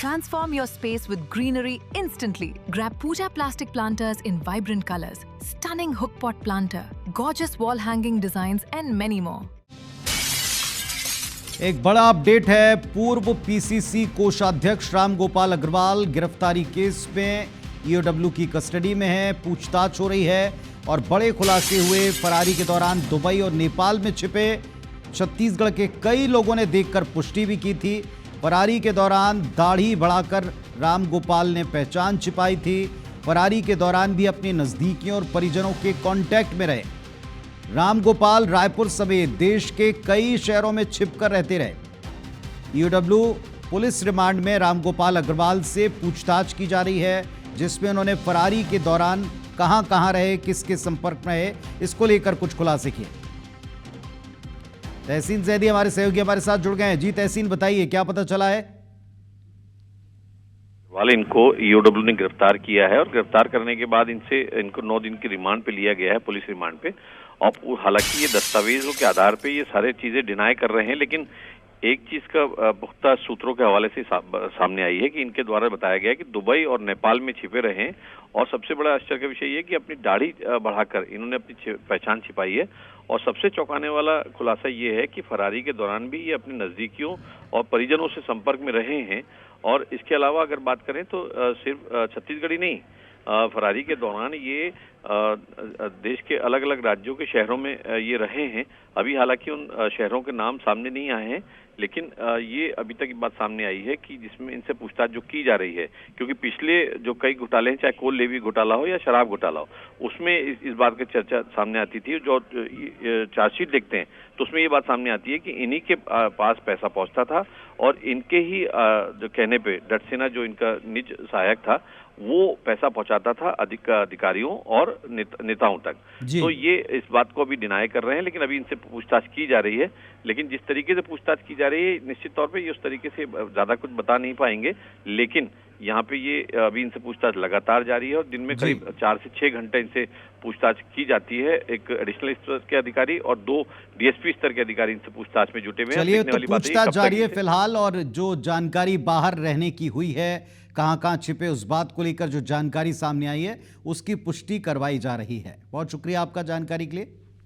Transform your space with greenery instantly. Grab Pooja plastic planters in vibrant colors, stunning hook pot planter, gorgeous wall hanging designs and many more. एक बड़ा update है। पूर्व PCC कोषाध्यक्ष रामगोपाल अग्रवाल गिरफ्तारी case में EOW की custody में है, पूछताछ हो रही है और बड़े खुलासे हुए। फरारी के दौरान दुबई और नेपाल में छिपे छत्तीसगढ़ के कई लोगों ने देखकर पुष्टि भी की थी। फरारी के दौरान दाढ़ी बढ़ाकर रामगोपाल ने पहचान छिपाई थी। फरारी के दौरान भी अपने नजदीकियों और परिजनों के कांटेक्ट में रहे। रामगोपाल रायपुर समेत देश के कई शहरों में छिपकर रहते रहे। ईओडब्ल्यू पुलिस रिमांड में रामगोपाल अग्रवाल से पूछताछ की जा रही है, जिसमें उन्होंने फरारी के दौरान कहां रहे, किसके संपर्क में रहे, इसको लेकर कुछ खुलासे किए। तहसीन जैदी हमारे सहयोगी हमारे साथ जुड़ गए हैं। जी तहसीन, बताइए क्या पता चला है? वाले इनको ईओडब्ल्यू ने गिरफ्तार किया है और गिरफ्तार करने के बाद इनको 9 दिन की रिमांड पे लिया गया है, पुलिस रिमांड पे। और हालांकि ये दस्तावेजों के आधार पे ये सारे चीजें डिनाई कर रहे हैं, लेकिन एक चीज का पुख्ता सूत्रों के हवाले से सामने आई है कि इनके द्वारा बताया गया है कि दुबई और नेपाल में छिपे रहे हैं। और सबसे बड़ा आश्चर्य का विषय ये कि अपनी दाढ़ी बढ़ाकर इन्होंने अपनी पहचान छिपाई है। और सबसे चौंकाने वाला खुलासा ये है कि फरारी के दौरान भी ये अपने नजदीकियों और परिजनों से संपर्क में रहे हैं। और इसके अलावा अगर बात करें तो सिर्फ छत्तीसगढ़ ही नहीं, फरारी के दौरान ये देश के अलग अलग राज्यों के शहरों में ये रहे हैं। अभी हालांकि उन शहरों के नाम सामने नहीं आए हैं, लेकिन ये अभी तक बात सामने आई है कि जिसमें इनसे पूछताछ जो की जा रही है, क्योंकि पिछले जो कई घोटाले हैं, चाहे कोल लेवी घोटाला हो या शराब घोटाला हो, उसमें इस बात की चर्चा सामने आती थी। जो चार्जशीट देखते हैं तो उसमें ये बात सामने आती है कि इन्हीं के पास पैसा पहुंचता था और इनके ही जो कहने पे डटसेना जो इनका निज सहायक था वो पैसा पहुंचाता था अधिकारियों और नेताओं तक। तो ये इस बात को अभी डिनाई कर रहे हैं, लेकिन अभी इनसे पूछताछ की जा रही है। लेकिन जिस तरीके से पूछताछ की जा रही है, निश्चित तौर पे ये उस तरीके से ज्यादा कुछ बता नहीं पाएंगे। लेकिन यहाँ पे ये अभी इनसे पूछताछ लगातार जारी है और दिन में करीब 4 से 6 घंटे इनसे पूछताछ की जाती है। एक एडिशनल स्तर के अधिकारी और 2 डीएसपी स्तर के अधिकारी इनसे पूछताछ में जुटे हुए हैं। चलिए, तो पूछताछ जारी है फिलहाल, और जो जानकारी बाहर रहने की हुई है, कहां छिपे, उस बात को लेकर जो जानकारी सामने आई है उसकी पुष्टि करवाई जा रही है। बहुत शुक्रिया आपका जानकारी के लिए।